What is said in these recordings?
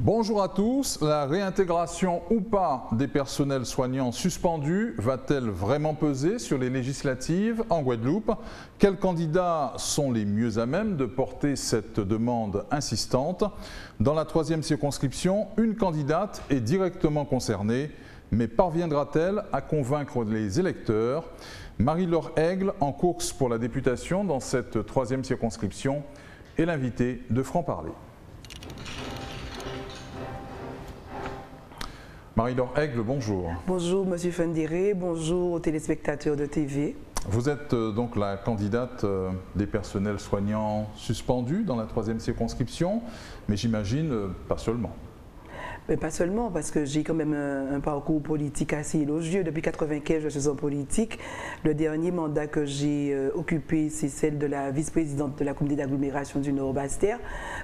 Bonjour à tous. La réintégration ou pas des personnels soignants suspendus va-t-elle vraiment peser sur les législatives en Guadeloupe? Quels candidats sont les mieux à même de porter cette demande insistante? Dans la troisième circonscription, une candidate est directement concernée, mais parviendra-t-elle à convaincre les électeurs? Marie-Laure Aigle, en course pour la députation dans cette troisième circonscription, est l'invitée de Franc-Parler. Marie-Laure Aigle, bonjour. Bonjour Monsieur Fendéré, bonjour aux téléspectateurs de TV. Vous êtes donc la candidate des personnels soignants suspendus dans la troisième circonscription, mais j'imagine pas seulement. Mais pas seulement, parce que j'ai quand même un parcours politique assez élogieux. Depuis 1995, je suis en politique. Le dernier mandat que j'ai occupé, c'est celle de la vice-présidente de la communauté d'agglomération du Nord-Basse-Terre.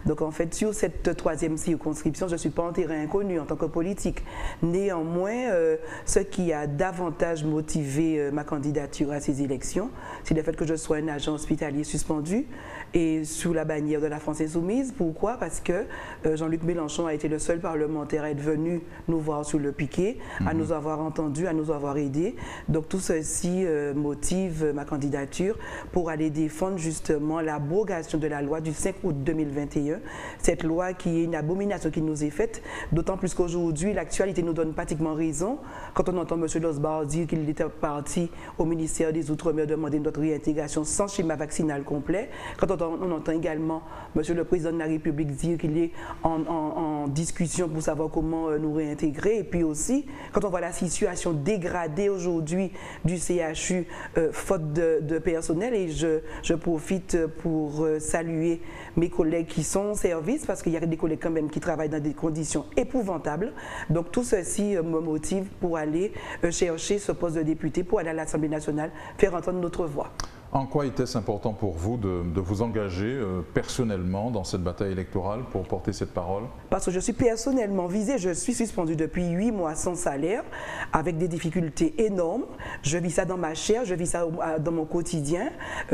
Donc en fait, sur cette troisième circonscription, je ne suis pas en terrain inconnu en tant que politique. Néanmoins, ce qui a davantage motivé ma candidature à ces élections, c'est le fait que je sois un agent hospitalier suspendu et sous la bannière de la France Insoumise. Pourquoi? Parce que Jean-Luc Mélenchon a été le seul parlementaire à être venu nous voir sur le piquet, à nous avoir entendus, à nous avoir aidés. Donc tout ceci motive ma candidature pour aller défendre justement l'abrogation de la loi du 5 août 2021. Cette loi qui est une abomination qui nous est faite, d'autant plus qu'aujourd'hui l'actualité nous donne pratiquement raison. Quand on entend M. Losbar dire qu'il était parti au ministère des Outre-mer demander notre réintégration sans schéma vaccinal complet, quand on entend également M. le Président de la République dire qu'il est en discussion pour savoir comment nous réintégrer. Et puis aussi, quand on voit la situation dégradée aujourd'hui du CHU, faute de personnel, et je profite pour saluer mes collègues qui sont au service, parce qu'il y a des collègues quand même qui travaillent dans des conditions épouvantables. Donc tout ceci me motive pour aller chercher ce poste de député, pour aller à l'Assemblée nationale, faire entendre notre voix. En quoi était-ce important pour vous de vous engager personnellement dans cette bataille électorale pour porter cette parole? Parce que je suis personnellement visée, je suis suspendue depuis 8 mois sans salaire, avec des difficultés énormes. Je vis ça dans ma chair, je vis ça dans mon quotidien.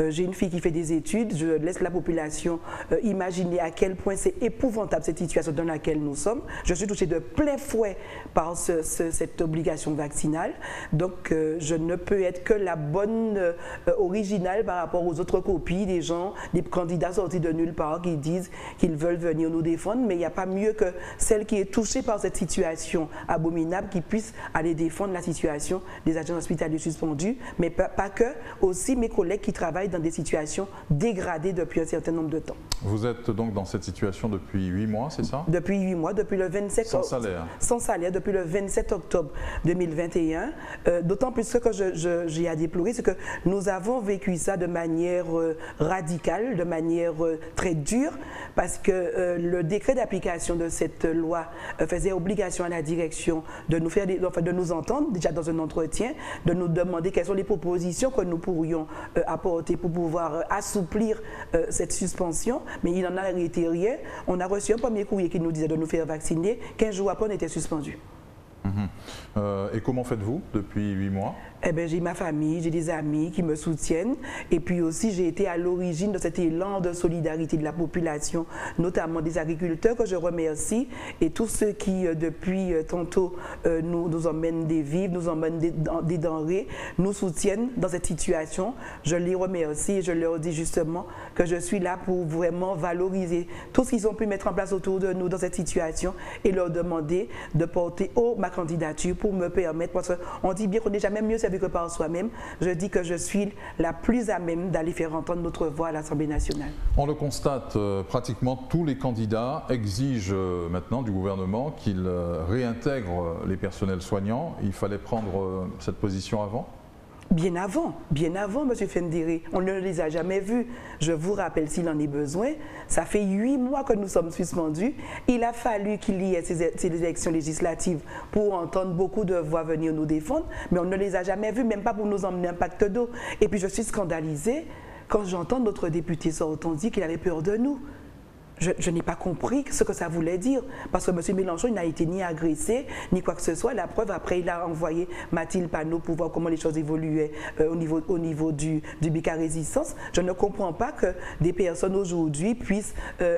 J'ai une fille qui fait des études, je laisse la population imaginer à quel point c'est épouvantable cette situation dans laquelle nous sommes. Je suis touchée de plein fouet par cette obligation vaccinale. Donc je ne peux être que la bonne originale par rapport aux autres copies des gens, des candidats sortis de nulle part qui disent qu'ils veulent venir nous défendre, mais il n'y a pas mieux que celle qui est touchée par cette situation abominable qui puisse aller défendre la situation des agents hospitaliers suspendus, mais pas que, aussi mes collègues qui travaillent dans des situations dégradées depuis un certain nombre de temps. Vous êtes donc dans cette situation depuis 8 mois, c'est ça? Depuis 8 mois, depuis le 27 octobre. Sans salaire? Sans salaire, depuis le 27 octobre 2021. D'autant plus ce que j'ai à déplorer, c'est que nous avons vécu ça de manière radicale, de manière très dure, parce que le décret d'application de cette loi faisait obligation à la direction de nous faire de nous entendre déjà dans un entretien, de nous demander quelles sont les propositions que nous pourrions apporter pour pouvoir assouplir cette suspension, mais il n'en a été rien. On a reçu un premier courrier qui nous disait de nous faire vacciner, 15 jours après on était suspendus. Et comment faites-vous depuis 8 mois? Eh bien, j'ai ma famille, j'ai des amis qui me soutiennent, et puis aussi j'ai été à l'origine de cet élan de solidarité de la population, notamment des agriculteurs que je remercie, et tous ceux qui depuis tantôt nous emmènent des vivres, nous emmènent des denrées, nous soutiennent dans cette situation. Je les remercie et je leur dis justement que je suis là pour vraiment valoriser tout ce qu'ils ont pu mettre en place autour de nous dans cette situation et leur demander de porter haut ma candidature pour me permettre, parce qu'on dit bien qu'on n'est jamais mieux servi que par soi-même. Je dis que je suis la plus à même d'aller faire entendre notre voix à l'Assemblée nationale. On le constate, pratiquement tous les candidats exigent maintenant du gouvernement qu'il réintègre les personnels soignants. Il fallait prendre cette position avant? Bien avant, M. Fendéré. On ne les a jamais vus. Je vous rappelle, s'il en est besoin, ça fait 8 mois que nous sommes suspendus. Il a fallu qu'il y ait ces élections législatives pour entendre beaucoup de voix venir nous défendre, mais on ne les a jamais vus, même pas pour nous emmener un pacte d'eau. Et puis je suis scandalisée quand j'entends notre député sortant dire qu'il avait peur de nous. je n'ai pas compris ce que ça voulait dire. Parce que M. Mélenchon, il n'a été ni agressé, ni quoi que ce soit. La preuve, après, il a envoyé Mathilde Panot pour voir comment les choses évoluaient au niveau du BK Résistance. Je ne comprends pas que des personnes aujourd'hui puissent...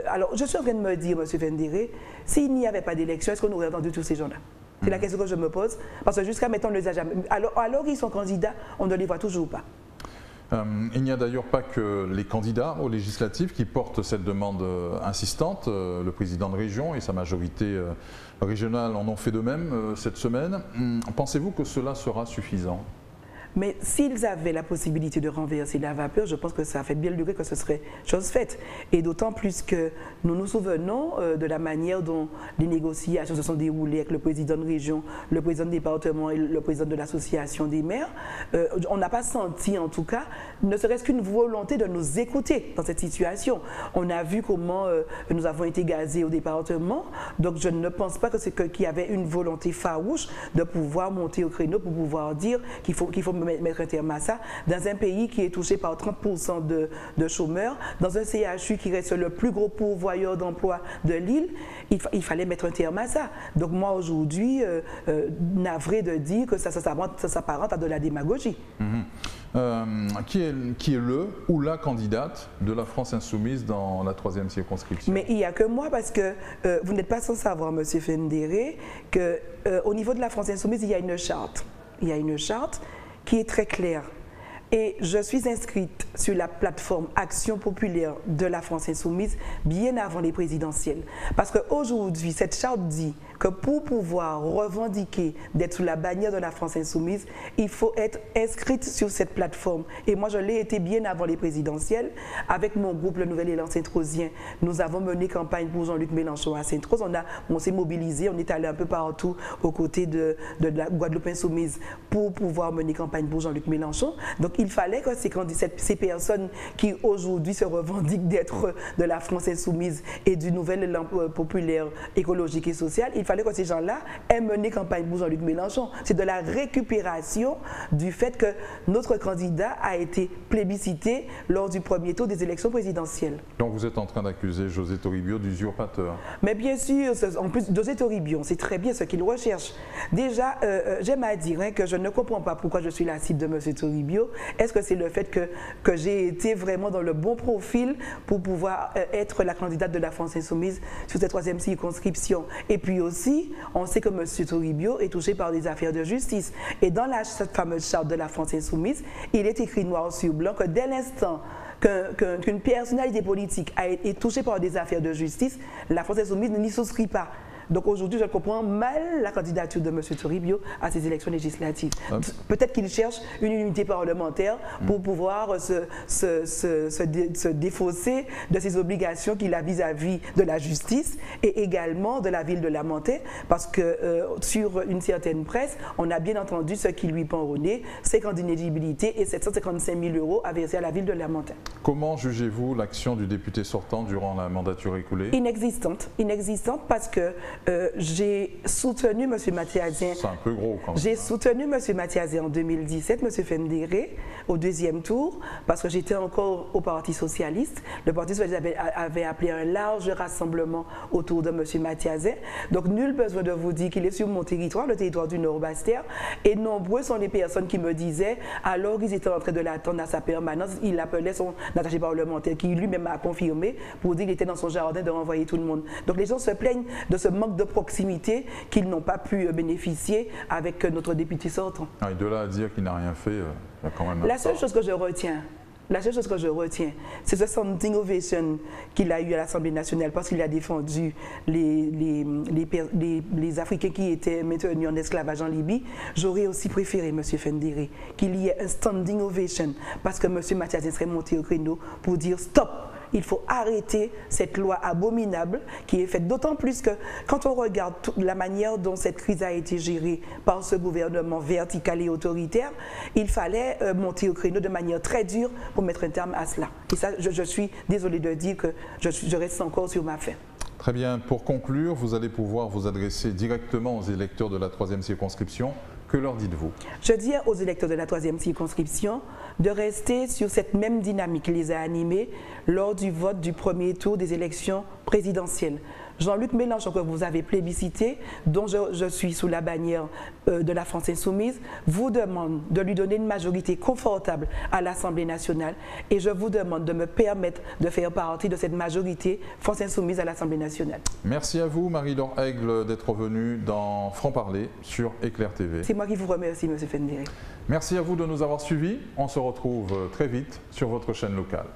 alors, je suis en train de me dire, M. Fendéré, s'il n'y avait pas d'élection, est-ce qu'on aurait entendu tous ces gens-là? C'est la question que je me pose. Parce que jusqu'à maintenant, on ne les a jamais... Alors qu'ils sont candidats, on ne les voit toujours pas. Il n'y a d'ailleurs pas que les candidats aux législatives qui portent cette demande insistante. Le président de région et sa majorité régionale en ont fait de même cette semaine. Pensez-vous que cela sera suffisant ? Mais s'ils avaient la possibilité de renverser la vapeur, je pense que ça fait bien le degré que ce serait chose faite. Et d'autant plus que nous nous souvenons de la manière dont les négociations se sont déroulées avec le président de région, le président de département et le président de l'association des maires. On n'a pas senti, en tout cas, ne serait-ce qu'une volonté de nous écouter dans cette situation. On a vu comment nous avons été gazés au département. Donc je ne pense pas qu'il y avait une volonté farouche de pouvoir monter au créneau pour pouvoir dire qu'il faut mettre un terme à ça, dans un pays qui est touché par 30% de chômeurs, dans un CHU qui reste le plus gros pourvoyeur d'emploi de l'île, il fallait mettre un terme à ça. Donc moi aujourd'hui, navré de dire que ça s'apparente à de la démagogie. Qui est le ou la candidate de la France Insoumise dans la 3e circonscription? Mais il n'y a que moi, parce que vous n'êtes pas sans savoir, M. Fendéré, qu'au niveau de la France Insoumise, il y a une charte. Il y a une charte qui est très claire. Et je suis inscrite sur la plateforme Action populaire de la France Insoumise bien avant les présidentielles. Parce qu'aujourd'hui, cette charte dit que pour pouvoir revendiquer d'être sous la bannière de la France Insoumise, il faut être inscrite sur cette plateforme. Et moi, je l'ai été bien avant les présidentielles. Avec mon groupe, le Nouvel Élan Saint-Rosien, nous avons mené campagne pour Jean-Luc Mélenchon à Sainte-Rose. On s'est mobilisé, on est allé un peu partout aux côtés de la Guadeloupe Insoumise pour pouvoir mener campagne pour Jean-Luc Mélenchon. Donc, il fallait que ces personnes qui aujourd'hui se revendiquent d'être de la France Insoumise et du Nouvel Élan populaire, écologique et social, il fallait que ces gens-là aient mené campagne pour Jean-Luc Mélenchon. C'est de la récupération du fait que notre candidat a été plébiscité lors du premier tour des élections présidentielles. Donc vous êtes en train d'accuser José Toribio d'usurpateur? Mais bien sûr, en plus, José Toribio, c'est très bien ce qu'il recherche. Déjà, j'aime à dire que je ne comprends pas pourquoi je suis la cible de M. Toribio. Est-ce que c'est le fait que j'ai été vraiment dans le bon profil pour pouvoir être la candidate de la France Insoumise sur cette 3e circonscription? Et puis aussi, on sait que M. Toribio est touché par des affaires de justice. Et dans cette fameuse charte de la France Insoumise, il est écrit noir sur blanc que dès l'instant qu'une personnalité politique est touchée par des affaires de justice, la France Insoumise n'y souscrit pas. Donc aujourd'hui, je comprends mal la candidature de M. Toribio à ces élections législatives. Peut-être qu'il cherche une unité parlementaire pour pouvoir se défausser de ses obligations qu'il a vis-à-vis de la justice et également de la ville de Lamentin, parce que sur une certaine presse, on a bien entendu ce qui lui pend au nez, 5 ans d'inéligibilité et 755 000 € à verser à la ville de Lamentin. Comment jugez-vous l'action du député sortant durant la mandature écoulée? Inexistante parce que j'ai soutenu M. Mathiasien. C'est un peu gros quand même. J'ai soutenu M. Mathiasien en 2017, M. Fendéré, au 2e tour, parce que j'étais encore au Parti Socialiste. Le Parti Socialiste avait appelé un large rassemblement autour de M. Mathiasien. Donc, nul besoin de vous dire qu'il est sur mon territoire, le territoire du Nord-Bastère. Et nombreux sont les personnes qui me disaient, alors qu'ils étaient en train de l'attendre à sa permanence, il appelait son attaché parlementaire, qui lui-même a confirmé, pour dire qu'il était dans son jardin de renvoyer tout le monde. Donc, les gens se plaignent de ce manque de proximité qu'ils n'ont pas pu bénéficier avec notre député sortant. Et de là à dire qu'il n'a rien fait, il y a quand même... La seule chose que je retiens, c'est ce standing ovation qu'il a eu à l'Assemblée nationale parce qu'il a défendu les Africains qui étaient maintenus en esclavage en Libye. J'aurais aussi préféré, M. Fendéré, qu'il y ait un standing ovation parce que M. Mathiasien serait monté au créneau pour dire stop. Il faut arrêter cette loi abominable qui est faite, d'autant plus que quand on regarde la manière dont cette crise a été gérée par ce gouvernement vertical et autoritaire, il fallait monter au créneau de manière très dure pour mettre un terme à cela. Et ça, je suis désolée de dire que je reste encore sur ma faim. Très bien. Pour conclure, vous allez pouvoir vous adresser directement aux électeurs de la 3e circonscription Que leur dites-vous? Je dis aux électeurs de la 3e circonscription de rester sur cette même dynamique qui les a animés lors du vote du premier tour des élections présidentielles. Jean-Luc Mélenchon, que vous avez plébiscité, dont je suis sous la bannière de la France Insoumise, vous demande de lui donner une majorité confortable à l'Assemblée nationale et je vous demande de me permettre de faire partie de cette majorité France Insoumise à l'Assemblée nationale. Merci à vous, Marie-Laure Aigle, d'être venue dans Franc-Parler sur Éclair TV. C'est moi qui vous remercie, M. Fenderi. Merci à vous de nous avoir suivis. On se retrouve très vite sur votre chaîne locale.